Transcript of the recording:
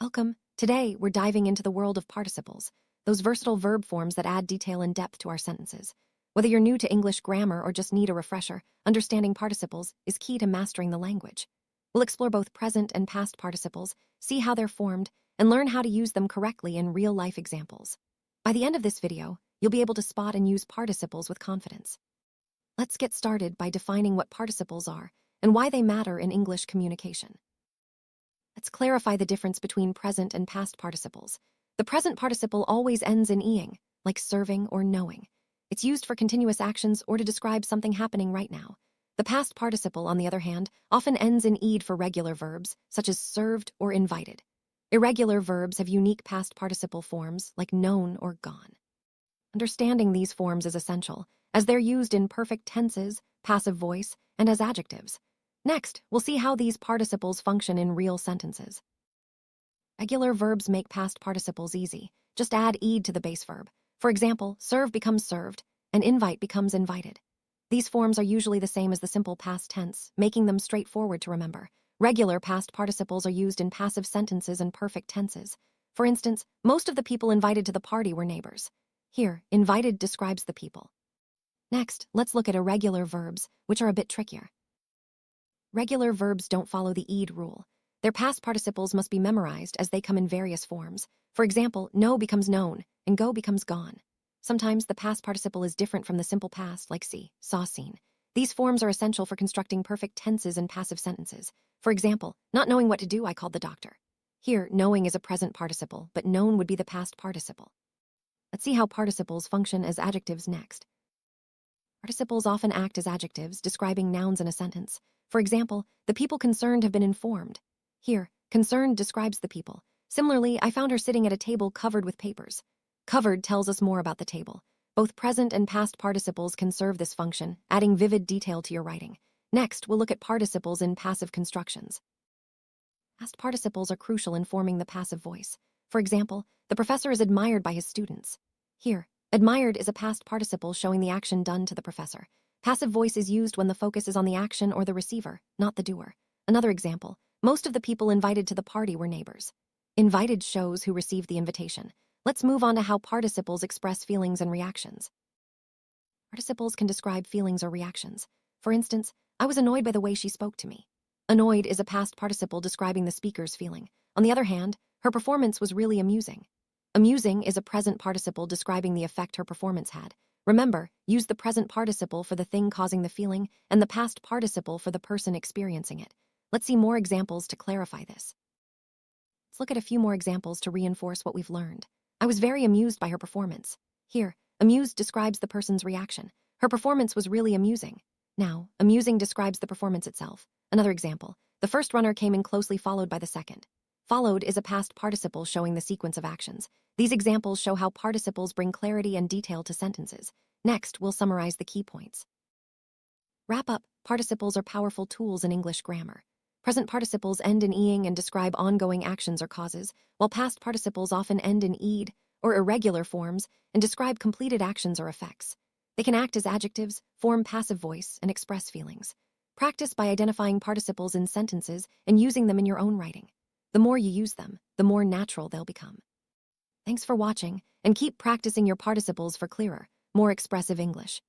Welcome. Today, we're diving into the world of participles, those versatile verb forms that add detail and depth to our sentences. Whether you're new to English grammar or just need a refresher, understanding participles is key to mastering the language. We'll explore both present and past participles, see how they're formed, and learn how to use them correctly in real-life examples. By the end of this video, you'll be able to spot and use participles with confidence. Let's get started by defining what participles are and why they matter in English communication. Let's clarify the difference between present and past participles. The present participle always ends in ing, like serving or knowing. It's used for continuous actions or to describe something happening right now. The past participle, on the other hand, often ends in ed for regular verbs, such as served or invited. Irregular verbs have unique past participle forms, like known or gone. Understanding these forms is essential, as they're used in perfect tenses, passive voice, and as adjectives. Next, we'll see how these participles function in real sentences. Regular verbs make past participles easy. Just add ed to the base verb. For example, serve becomes served, and invite becomes invited. These forms are usually the same as the simple past tense, making them straightforward to remember. Regular past participles are used in passive sentences and perfect tenses. For instance, most of the people invited to the party were neighbors. Here, invited describes the people. Next, let's look at irregular verbs, which are a bit trickier. Regular verbs don't follow the ed rule. Their past participles must be memorized as they come in various forms. For example, know becomes known, and go becomes gone. Sometimes the past participle is different from the simple past, like see, saw, seen. These forms are essential for constructing perfect tenses and passive sentences. For example, not knowing what to do, I called the doctor. Here, knowing is a present participle, but known would be the past participle. Let's see how participles function as adjectives next. Participles often act as adjectives, describing nouns in a sentence. For example, the people concerned have been informed. Here, concerned describes the people. Similarly, I found her sitting at a table covered with papers. Covered tells us more about the table. Both present and past participles can serve this function, adding vivid detail to your writing. Next, we'll look at participles in passive constructions. Past participles are crucial in forming the passive voice. For example, the professor is admired by his students. Here, admired is a past participle showing the action done to the professor. Passive voice is used when the focus is on the action or the receiver, not the doer. Another example, most of the people invited to the party were neighbors. Invited shows who received the invitation. Let's move on to how participles express feelings and reactions. Participles can describe feelings or reactions. For instance, I was annoyed by the way she spoke to me. Annoyed is a past participle describing the speaker's feeling. On the other hand, her performance was really amusing. Amusing is a present participle describing the effect her performance had. Remember, use the present participle for the thing causing the feeling and the past participle for the person experiencing it. Let's see more examples to clarify this. Let's look at a few more examples to reinforce what we've learned. I was very amused by her performance. Here, amused describes the person's reaction. Her performance was really amusing. Now, amusing describes the performance itself. Another example, the first runner came in closely followed by the second. Followed is a past participle showing the sequence of actions. These examples show how participles bring clarity and detail to sentences. Next, we'll summarize the key points. Wrap up, participles are powerful tools in English grammar. Present participles end in ing and describe ongoing actions or causes, while past participles often end in ed or irregular forms and describe completed actions or effects. They can act as adjectives, form passive voice, and express feelings. Practice by identifying participles in sentences and using them in your own writing. The more you use them, the more natural they'll become. Thanks for watching, and keep practicing your participles for clearer, more expressive English.